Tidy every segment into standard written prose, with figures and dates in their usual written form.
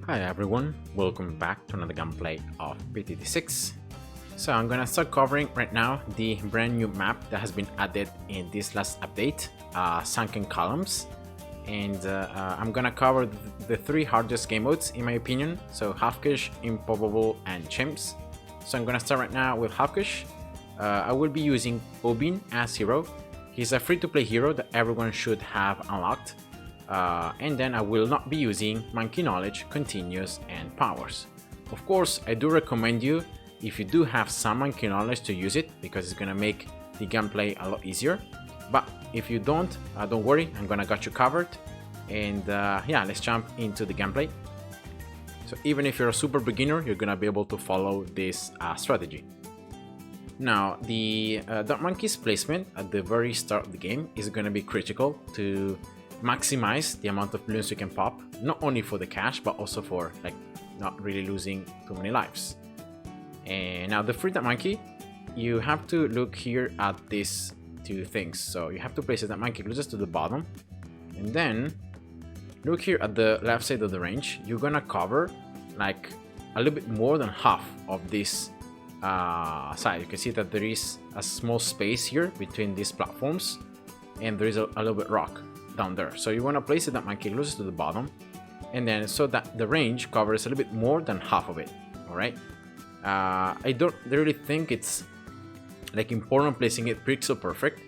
Hi everyone, welcome back to another gameplay of PTT6. So I'm gonna start covering right now the brand new map that has been added in this last update, Sunken columns. And I'm gonna cover the three hardest game modes in my opinion, so Halfkish, Improbable, and Chimps. So I'm gonna start right now with Halfkish. I will be using Obin as hero. He's a free-to-play hero that everyone should have unlocked. And then I will not be using Monkey Knowledge, Continuous, and Powers. Of course, I do recommend you, if you do have some Monkey Knowledge, to use it, because it's gonna make the gameplay a lot easier. But if you don't worry, I'm gonna got you covered. And yeah, let's jump into the gameplay. So even if you're a super beginner, you're gonna be able to follow this strategy. Now, the Dark Monkey's placement at the very start of the game is gonna be critical to maximize the amount of balloons you can pop, not only for the cash but also for like not really losing too many lives. And now the free Dark Monkey, you have to look here at these two things. So you have to place that monkey closest to the bottom, and then look here at the left side of the range. You're gonna cover like a little bit more than half of this side. You can see that there is a small space here between these platforms, and there is a little bit rock down there. So you want to place that monkey closest to the bottom, and then so that the range covers a little bit more than half of it. All right. I don't really think it's like important placing it pixel perfect,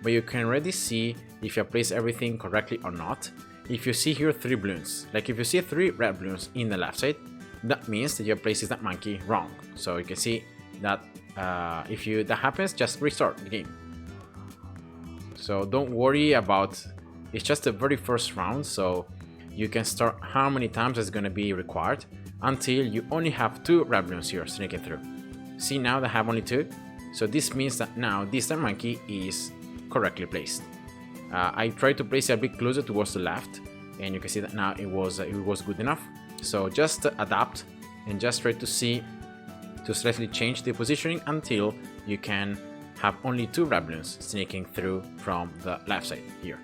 but you can already see if you place everything correctly or not. If you see here 3 balloons, like if you see 3 red balloons in the left side, that means that you places that monkey wrong. So you can see that if that happens, just restart the game. So don't worry about. It's just the very first round, so you can start how many times it's going to be required until you only have 2 red balloons here sneaking through. See, now they have only 2, so this means that now this Dark Monkey is correctly placed. I tried to place it a bit closer towards the left, and you can see that now it was good enough. So just adapt and just try to slightly change the positioning until you can have only 2 red balloons sneaking through from the left side here.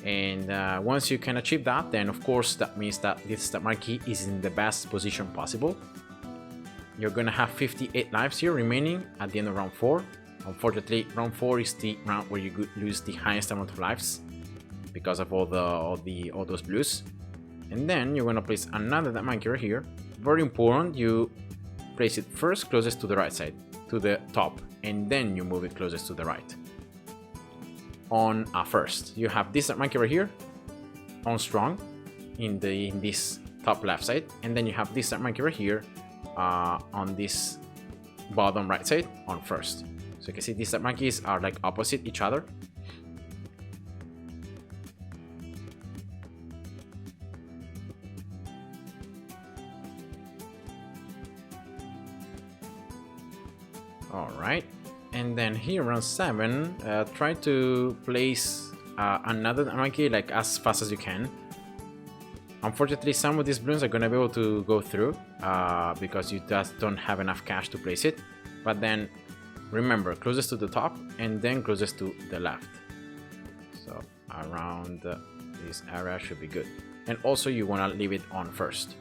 And once you can achieve that, then of course that means that this Dark Monkey is in the best position possible. You're gonna have 58 lives here remaining at the end of round 4. Unfortunately, round 4 is the round where you lose the highest amount of lives because of all those blues. And then you're gonna place another Dark Monkey right here. Very important, you place it first closest to the right side, to the top, and then you move it closest to the right. On first, you have this Dark Monkey right here on strong in this top left side, and then you have this Dark Monkey right here on this bottom right side on first. So you can see these Dark Monkeys are like opposite each other. All right. And then here around 7, try to place another monkey like as fast as you can. Unfortunately, some of these balloons are gonna be able to go through because you just don't have enough cash to place it. But then remember, closest to the top and then closest to the left. So around this area should be good. And also you wanna leave it on first.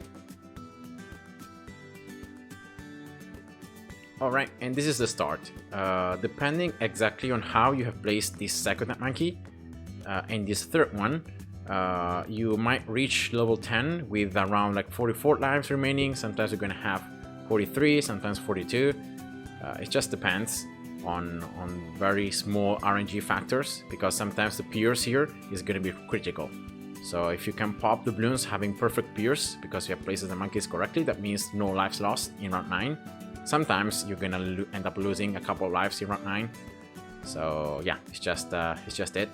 Alright, and this is the start. Depending exactly on how you have placed this second Dark Monkey and this third one, you might reach level 10 with around like 44 lives remaining. Sometimes you're gonna have 43, sometimes 42. It just depends on very small RNG factors, because sometimes the pierce here is gonna be critical. So if you can pop the balloons having perfect pierce because you have placed the monkeys correctly, that means no lives lost in round 9. Sometimes you're gonna end up losing a couple of lives in round 9. So yeah, it's just it.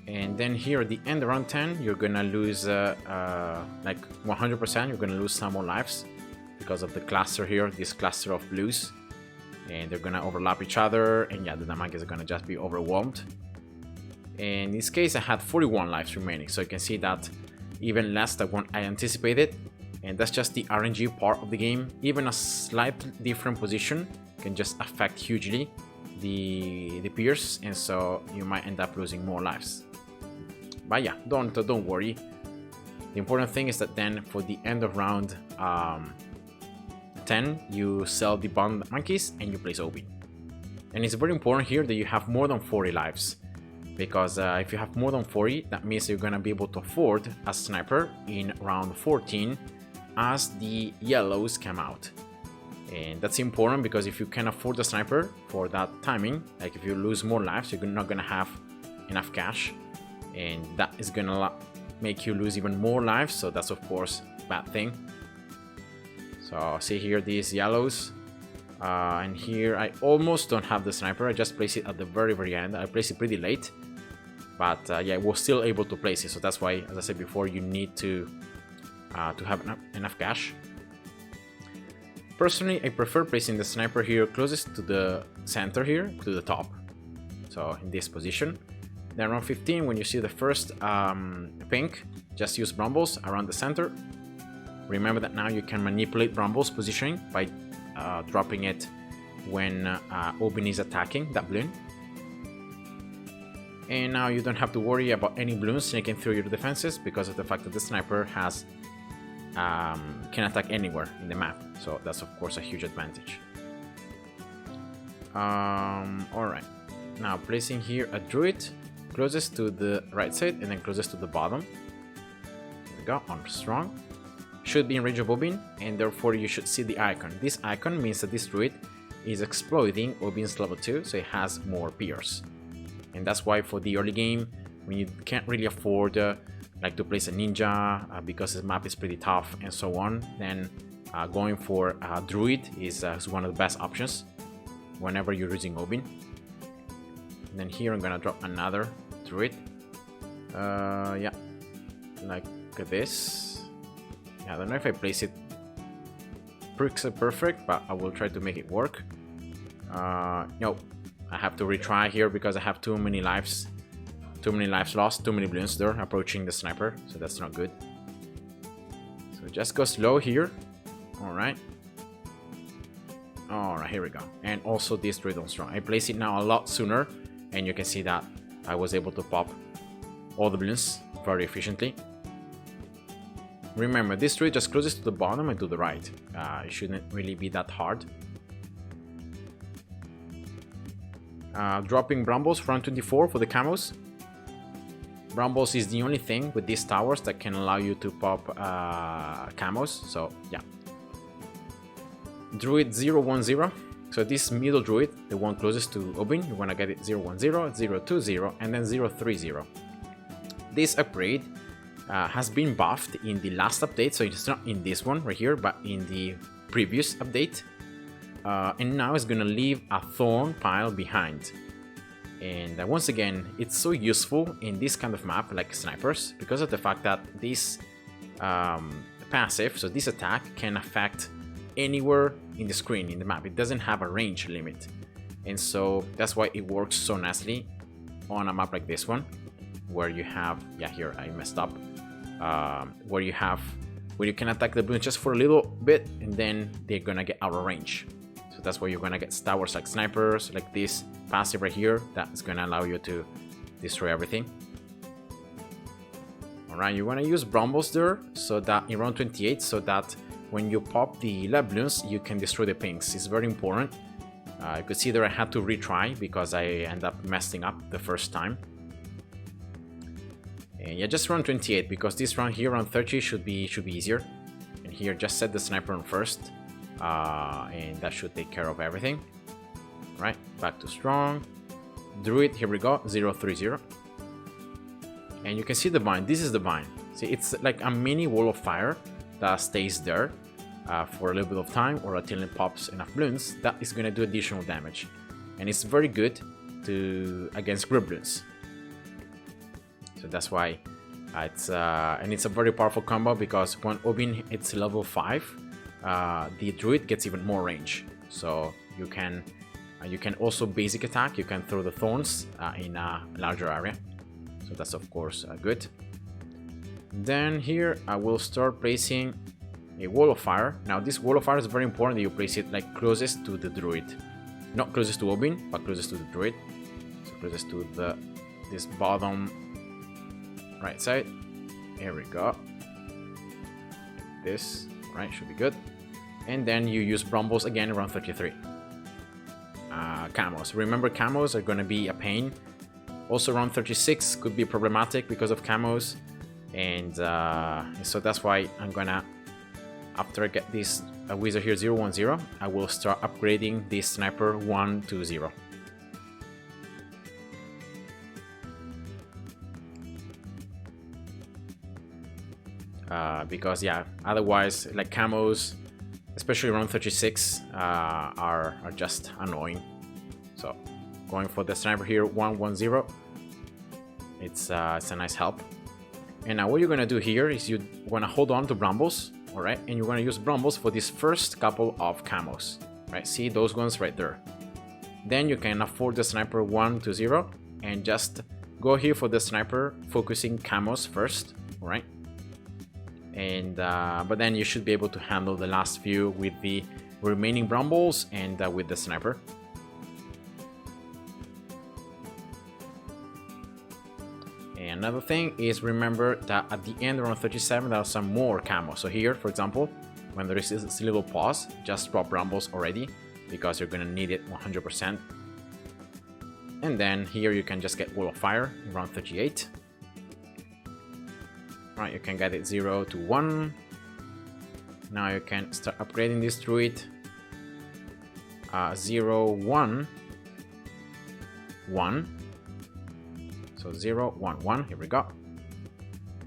And then here at the end of round 10, you're gonna lose like 100%. You're gonna lose some more lives because of the cluster here, this cluster of blues, and they're gonna overlap each other. And yeah, the Dark Monkeys are gonna just be overwhelmed. In this case, I had 41 lives remaining, so you can see that even less than what I anticipated. And that's just the RNG part of the game. Even a slightly different position can just affect hugely the pierce, and so you might end up losing more lives. But yeah, don't worry. The important thing is that then for the end of round 10, you sell the bond monkeys and you place Obin. And it's very important here that you have more than 40 lives, because if you have more than 40, that means you're gonna be able to afford a sniper in round 14 as the yellows come out. And that's important because if you can afford a sniper for that timing, like if you lose more lives, you're not gonna have enough cash, and that is gonna make you lose even more lives, so that's of course a bad thing. So see here these yellows, and here I almost don't have the sniper. I just placed it at the very end. I placed it pretty late, but yeah, we're still able to place it, so that's why, as I said before, you need to have enough cash. Personally, I prefer placing the sniper here closest to the center here, to the top, so in this position. Then around 15, when you see the first pink, just use brambles around the center. Remember that now you can manipulate brambles positioning by dropping it when Obin is attacking that balloon. And now you don't have to worry about any balloons sneaking through your defenses because of the fact that the sniper has can attack anywhere in the map, so that's of course a huge advantage. Alright, now placing here a druid closest to the right side and then closest to the bottom. There we go, on strong. Should be in range of Obin, and therefore you should see the icon. This icon means that this druid is exploiting Obin's level 2, so it has more peers. And that's why for the early game, when you can't really afford like to place a ninja because the map is pretty tough and so on, then going for a druid is one of the best options whenever you're using Obin. And then here I'm gonna drop another druid. Yeah, like this. Yeah, I don't know if I place it perfect, but I will try to make it work. No, I have to retry here because I have too many lives. Too many lives lost, too many balloons there approaching the sniper, so that's not good. So just go slow here. Alright. Alright, here we go. And also this druid on strong. I place it now a lot sooner, and you can see that I was able to pop all the balloons very efficiently. Remember, this druid just closest to the bottom and to the right. It shouldn't really be that hard. Dropping brambles for round 24 for the camos. Brambles is the only thing with these towers that can allow you to pop camos, so yeah. Druid 010, so this middle druid, the one closest to Obin, you want to get it 010, 020, and then 030. This upgrade has been buffed in the last update, so it's not in this one right here, but in the previous update. And now it's gonna leave a thorn pile behind. And once again, it's so useful in this kind of map like snipers because of the fact that this passive, so this attack, can affect anywhere in the screen, in the map. It doesn't have a range limit, and so that's why it works so nicely on a map like this one, where you have, yeah, here I messed up, where you can attack the balloon just for a little bit and then they're gonna get out of range. So that's why you're gonna get towers like snipers, like this passive right here, that's gonna allow you to destroy everything. Alright, you wanna use brambles there, so that in round 28, so that when you pop the lead balloons, you can destroy the pinks. It's very important. You could see there I had to retry because I end up messing up the first time. And yeah, just round 28, because this round here, round 30, should be easier. And here, just set the sniper on first, and that should take care of everything. Right, back to strong. Druid, here we go, 030. And you can see the vine. This is the vine. See, it's like a mini wall of fire that stays there for a little bit of time, or until it pops enough balloons. That is going to do additional damage, and it's very good against grip balloons. So that's why it's a very powerful combo, because when Obin hits level 5, the druid gets even more range. So you can also basic attack. You can throw the thorns in a larger area. So that's of course good. Then here I will start placing a wall of fire. Now this wall of fire is very important that you place it like closest to the druid, not closest to Obin, but closest to the druid. So closest to this bottom right side. Here we go. this, right? Should be good. And then you use Brumbles again around 33. Camos. Remember, camos are going to be a pain. Also around 36 could be problematic because of camos. And so that's why I'm gonna, after I get this wizard here 010, I will start upgrading this sniper 120. Because yeah, otherwise like camos, especially around 36, are just annoying. So going for the sniper here 110, it's a nice help. And now what you're gonna do here is you wanna hold on to Brumbles, all right? And you're gonna use Brumbles for this first couple of camos, right? See those ones right there. Then you can afford the sniper 120 and just go here for the sniper, focusing camos first, all right? And but then you should be able to handle the last few with the remaining Brumbles and with the sniper. And another thing is, remember that at the end around 37 there are some more camo. So here, for example, when there is this little pause, just drop Brumbles already because you're gonna need it 100%. And then here you can just get Wall of Fire around 38. Right, you can get it 0 to 1. Now you can start upgrading this druid. 0, 1, 1. So 0, 1, 1. Here we go.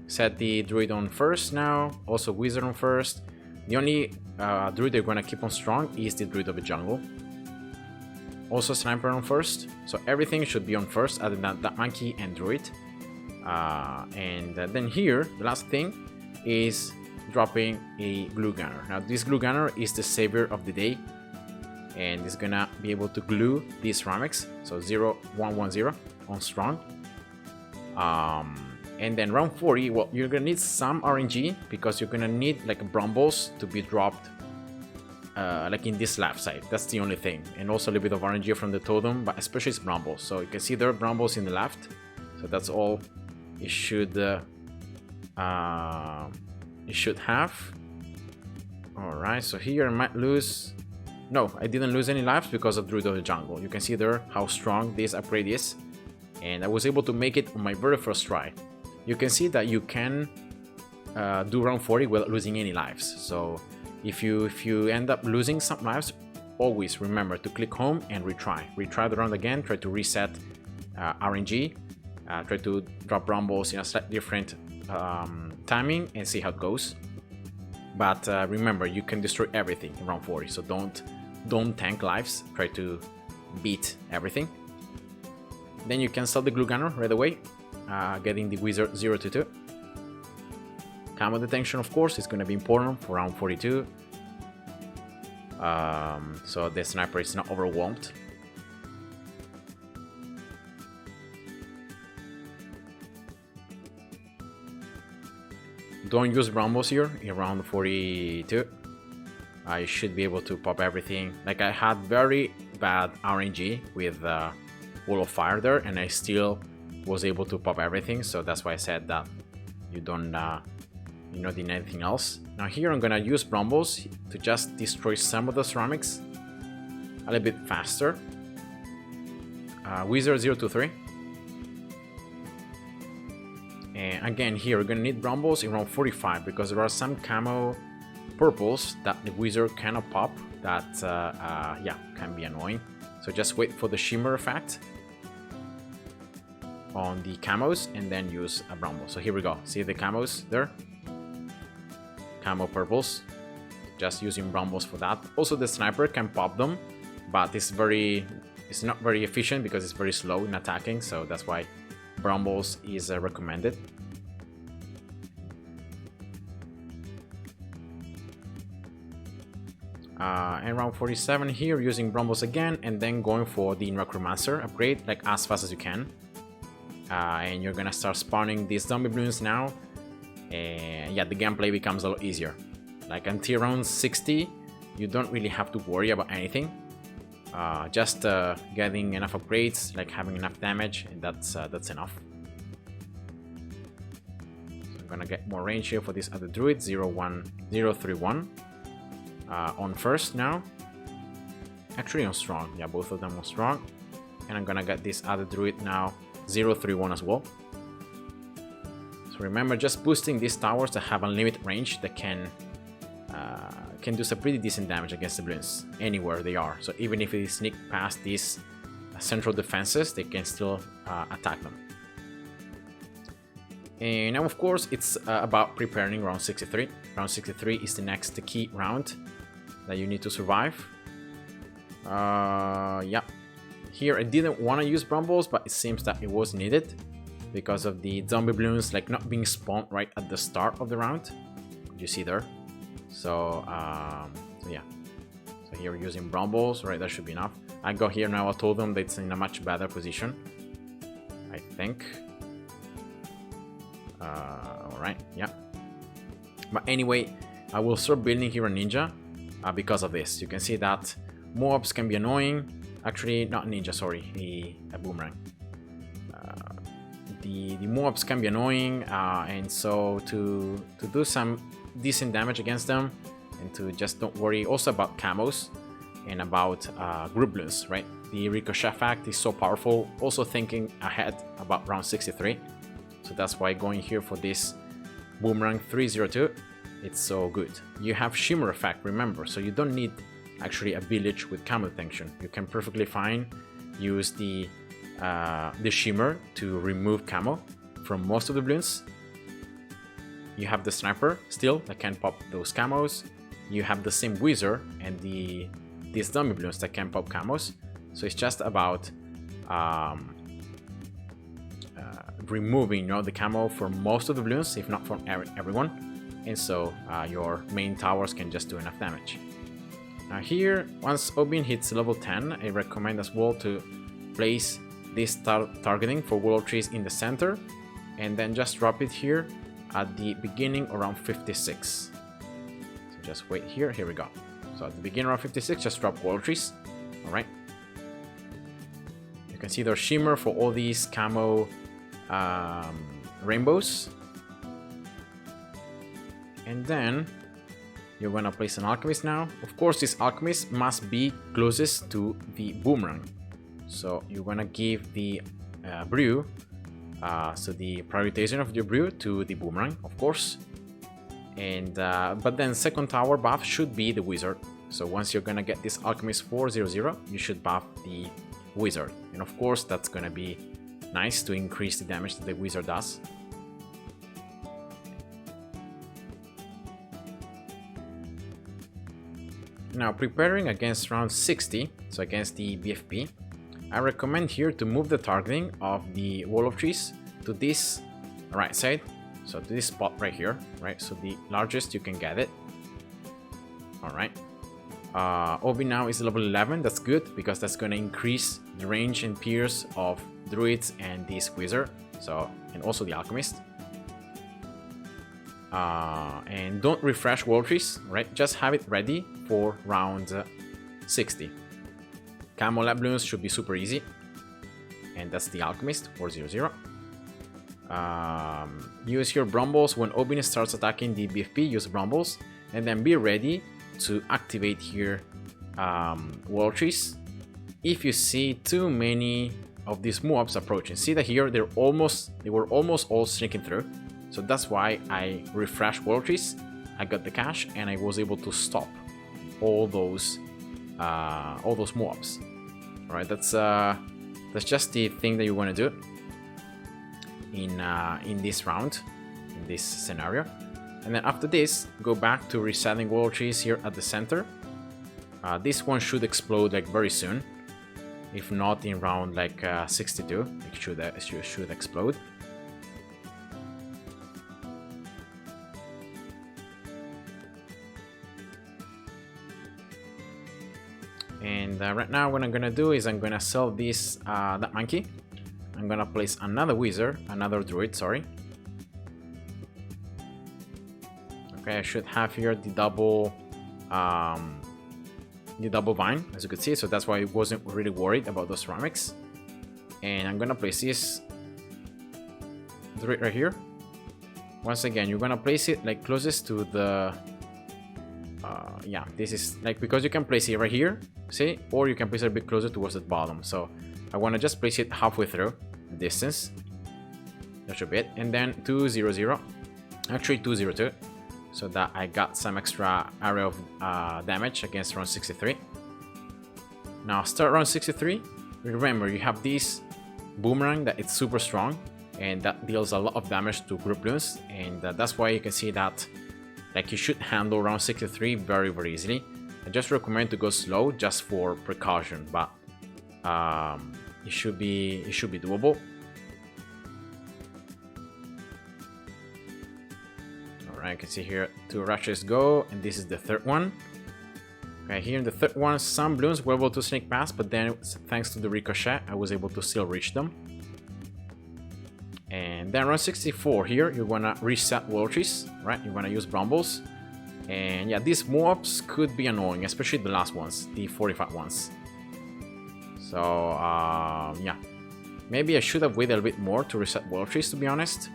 Set the druid on first now. Also wizard on first. The only druid they're gonna keep on strong is the druid of the jungle. Also sniper on first. So everything should be on first other than that monkey and druid. And then here, the last thing is dropping a glue gunner. Now this glue gunner is the savior of the day, and it's gonna be able to glue these ceramics. So 0, 1, 1, 0 on strong. And then round 40, well, you're gonna need some RNG because you're gonna need like Brumbles to be dropped like in this left side. That's the only thing. And also a little bit of RNG from the totem, but especially it's Brumbles. So you can see there are Brumbles in the left. So that's all it should have. Alright, so here I might lose. No, I didn't lose any lives because of Druid of the Jungle. You can see there how strong this upgrade is. And I was able to make it on my very first try. You can see that you can do round 40 without losing any lives. So if you end up losing some lives, always remember to click home and retry. Retry the round again, try to reset RNG. Try to drop Brumbles in a slightly different timing and see how it goes. But remember, you can destroy everything in round 40, so don't tank lives. Try to beat everything. Then you can sell the glue gunner right away, getting the wizard 0 to 2. Camo detection, of course, is going to be important for round 42, so the sniper is not overwhelmed. Don't use Brumbles here in round 42. I should be able to pop everything. Like I had very bad RNG with Wall of Fire there, and I still was able to pop everything. So that's why I said that you don't need anything else. Now here I'm gonna use Brumbles to just destroy some of the ceramics a little bit faster. Wizard 0 to 3. And again, here we're gonna need Brumbles in round 45 because there are some camo purples that the wizard cannot pop that yeah, can be annoying. So just wait for the shimmer effect on the camos and then use a Brumble. So here we go. See the camos there? Camo purples. Just using Brumbles for that. Also the sniper can pop them, but it's not very efficient because it's very slow in attacking, so that's why Brumbles is recommended. And round 47 here, using Brumbles again, and then going for the Necromancer upgrade like as fast as you can. And you're gonna start spawning these zombie balloons now, and yeah, the gameplay becomes a lot easier. Like until round 60, you don't really have to worry about anything. Just getting enough upgrades, like having enough damage, and that's enough. So I'm gonna get more range here for this other druid, 0-1-0-3-1 on first now. Actually on strong, yeah, both of them on strong. And I'm gonna get this other druid now, 0-3-1 as well. So remember, just boosting these towers that have unlimited range that can do some pretty decent damage against the Bloons anywhere they are. So even if they sneak past these central defenses, they can still attack them. And now, of course, it's about preparing round 63. Round 63 is the next key round that you need to survive. Yeah. Here I didn't want to use Brambles, but it seems that it was needed because of the zombie Bloons like not being spawned right at the start of the round. You see there. So yeah. So here we're using Brambles, right? That should be enough. I got here now. I told them that it's in a much better position, I think. Alright, yeah. But anyway, I will start building here a ninja because of this. You can see that mobs can be annoying. Actually, not ninja, sorry, a boomerang. The mobs can be annoying, and so to do some decent damage against them, and to just don't worry also about camos and about group Bloons, right? The ricochet effect is so powerful. Also thinking ahead about round 63. So that's why going here for this boomerang 302, it's so good. You have shimmer effect, remember, so you don't need actually a village with camo detection. You can perfectly fine use the shimmer to remove camo from most of the Bloons. You have the sniper still that can pop those camos. You have the same wizard and these dummy Bloons that can pop camos. So it's just about removing, you know, the camo for most of the Bloons, if not for everyone. And so your main towers can just do enough damage. Now here, once Obin hits level 10, I recommend as well to place this targeting for wall trees in the center, and then just drop it here at the beginning around 56. So just wait here, here we go. So at the beginning around 56, just drop wall trees, alright? You can see there's shimmer for all these camo rainbows. And then you're gonna place an alchemist now. Of course, this alchemist must be closest to the boomerang. So you're gonna give the brew, so the prioritization of your brew to the boomerang, of course. And but then second tower buff should be the wizard. So once you're gonna get this alchemist 400, you should buff the wizard. And of course, that's gonna be nice to increase the damage that the wizard does. Now, preparing against round 60, so against the BFP, I recommend here to move the targeting of the wall of trees to this right side, so to this spot right here, right? So the largest you can get it. All right. Obi now is level 11. That's good because that's going to increase the range and pierce of druids and this wizard. So, and also the alchemist. And don't refresh wall trees, right? Just have it ready for round 60. Camo lab Bloons should be super easy. And that's the alchemist 400. Use your Brambles when Obin starts attacking the BFP. Use Brambles and then be ready to activate here wall trees if you see too many of these mobs approaching. See that here they were almost all sneaking through. So that's why I refreshed wall trees. I got the cash and I was able to stop all those mobs. All right, that's just the thing that you want to do in this round, in this scenario. And then after this, go back to resetting wall trees here at the center. This one should explode like very soon. If not in round like 62, it should explode. And right now what I'm gonna do is I'm gonna sell this that monkey. I'm gonna place another wizard, another druid, sorry. Okay, I should have here the double vine, as you could see, so that's why I wasn't really worried about those ceramics. And I'm gonna place this druid right here. Once again, you're gonna place it like closest to the yeah, this is like, because you can place it right here, see, or you can place it a bit closer towards the bottom. So I want to just place it halfway through the distance. That's a bit, and then 200, actually 202, so that I got some extra area of damage against round 63. Now start round 63. Remember, you have this boomerang that it's super strong, and that deals a lot of damage to group Bloons, and that's why you can see that like you should handle round 63 very easily. I just recommend to go slow just for precaution, but it should be doable. Alright, you can see here 2 rushes go, and this is the third one. Okay, here in the third one, some Bloons were able to sneak past, but then thanks to the ricochet, I was able to still reach them. And then round 64 here, you're gonna reset wall trees, right? You're gonna use brambles. And yeah, these mobs could be annoying, especially the last ones, the 45 ones. So yeah, maybe I should have waited a bit more to reset wall trees, to be honest.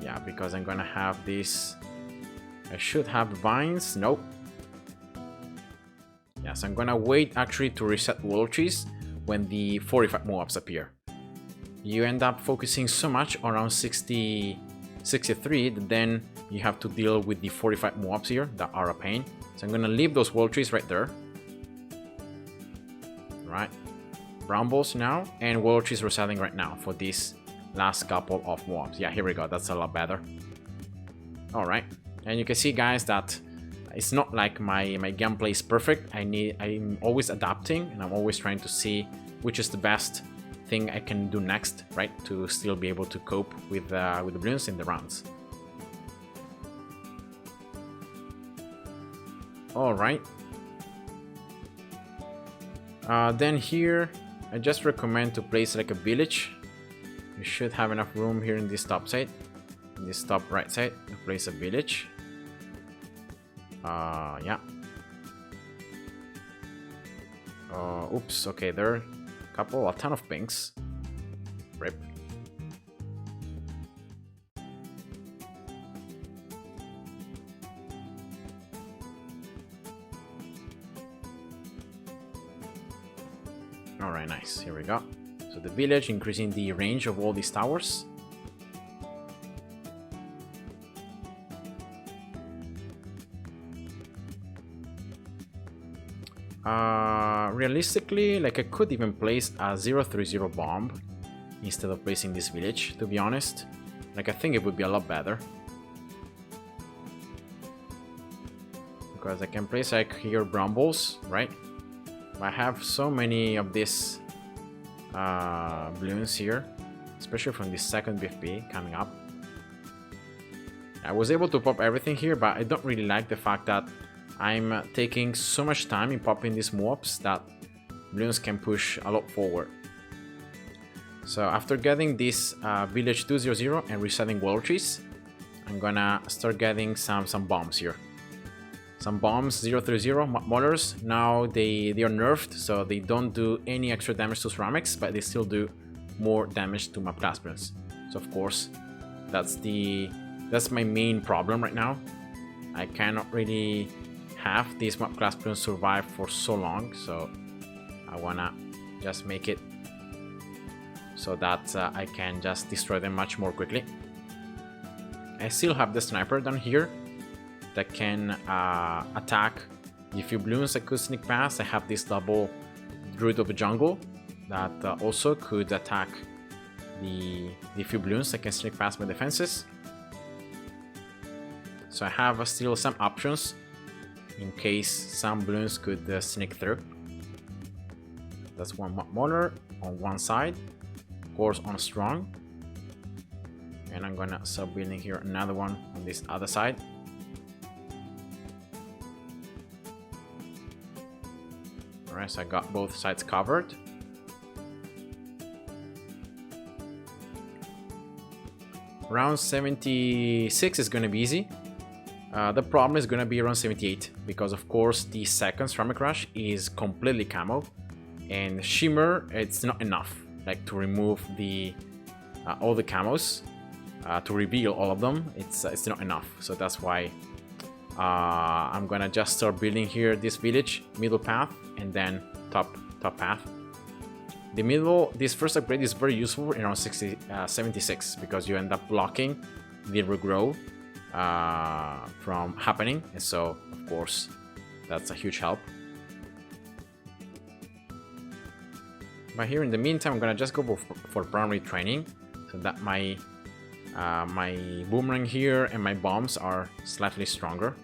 Yeah, because I'm gonna have this. I should have vines. Nope. Yes, I'm gonna wait actually to reset wall trees when the 45 mobs appear. You end up focusing so much around 63 that then you have to deal with the 45 mobs here that are a pain. So I'm gonna leave those wall trees right there. Right, brambles now, and wall trees resetting right now for this last couple of mobs. Yeah, here we go. That's a lot better. All right, and you can see, guys, that it's not like my gameplay is perfect. I'm always adapting, and I'm always trying to see which is the best thing I can do next, right, to still be able to cope with the Bloons in the rounds. All right. Then here, I just recommend to place like a village. You should have enough room here in this top side, in this top right side, to place a village. Yeah. Oops. Okay, there are a ton of pinks. Rip. Alright, nice. Here we go. So the village, increasing the range of all these towers. Realistically, like I could even place a 030 bomb instead of placing this village, to be honest. Like I think it would be a lot better. Because I can place like here brambles, right? I have so many of these Bloons here, especially from the second BFB coming up. I was able to pop everything here, but I don't really like the fact that I'm taking so much time in popping these mobs that Bloons can push a lot forward. So after getting this village 200 and resetting wall trees, I'm gonna start getting some bombs here. Some bombs 030 molars. Now they are nerfed, so they don't do any extra damage to ceramics, but they still do more damage to map class Bloons. So of course, that's my main problem right now. I cannot really have these map class Bloons survive for so long, so I wanna just make it so that I can just destroy them much more quickly. I still have the sniper down here that can attack the few Bloons that could sneak past. I have this double Druid of the Jungle that also could attack the few Bloons that can sneak past my defenses. So I have still some options in case some Bloons could sneak through. That's one Mauler on one side, of course on strong. And I'm gonna start building here another one on this other side. Alright, so I got both sides covered. Round 76 is gonna be easy. The problem is gonna be around 78 because of course the second ceramic rush is completely camo, and shimmer, it's not enough like to remove the all the camos. to reveal all of them, it's not enough. So that's why I'm gonna just start building here this village, middle path, and then top path. The middle, this first upgrade is very useful in around 76 because you end up blocking the regrow from happening, and so of course that's a huge help. But here in the meantime, I'm gonna just go for primary training so that my boomerang here and my bombs are slightly stronger.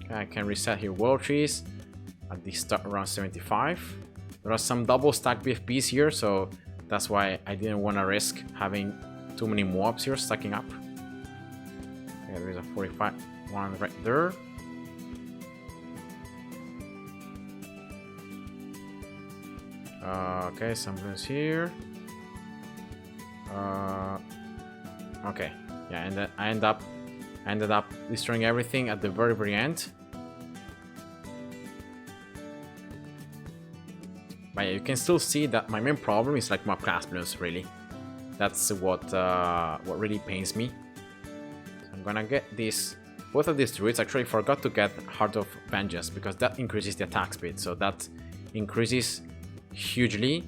Okay, I can reset here world trees at the start around 75. There are some double stack BFBs here, so that's why I didn't want to risk having too many mobs here stacking up. Okay, there is a 45 one right there. Okay, some Bloons here. Okay, yeah, and then I ended up destroying everything at the very end. But yeah, you can still see that my main problem is like mob class Bloons, really. That's what really pains me. So I'm gonna get this. Both of these druids. Actually, forgot to get Heart of Vengeance because that increases the attack speed. So that increases hugely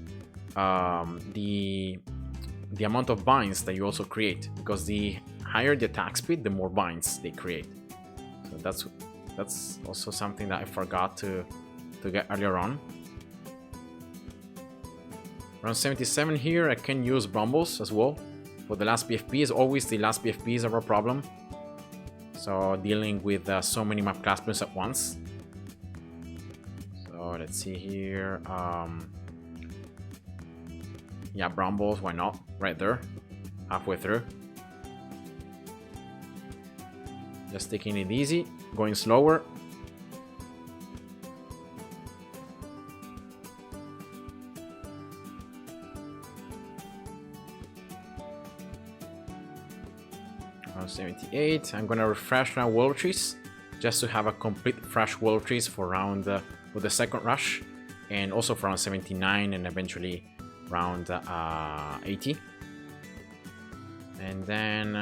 the amount of binds that you also create, because the higher the attack speed, the more binds they create. So that's also something that I forgot to get earlier on. Around 77 here, I can use Brambles as well for the last BFBs. Always the last BFBs are a problem. So dealing with so many map class Bloons at once. So let's see here. Yeah, Brambles, why not? Right there, halfway through. Just taking it easy, going slower. Around 78. I'm gonna refresh now world trees just to have a complete fresh world trees for round with the second rush, and also for round 79 and eventually round 80. And then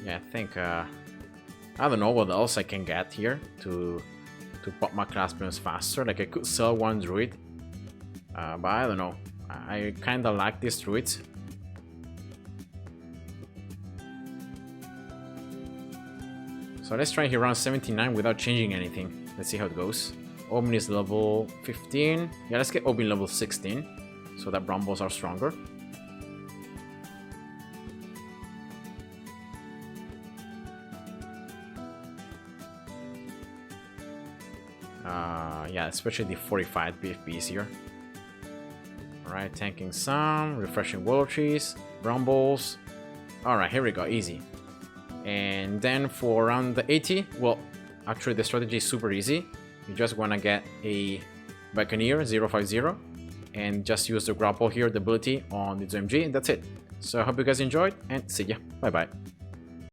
yeah, I think I don't know what else I can get here to pop my class Bloons faster. Like I could sell one druid, but I don't know. I kind of like this druid. So let's try here around 79 without changing anything. Let's see how it goes. Omin is level 15. Yeah, let's get Omin level 16 so that Brambles are stronger. Yeah, especially the 45 BFBs here. Alright, tanking some, refreshing world trees, Brambles. Alright, here we go, easy. And then for round 80, well, actually the strategy is super easy. You just want to get a Buccaneer 050 and just use the grapple here, the ability on the ZMG, and that's it. So I hope you guys enjoyed, and see ya. Bye bye.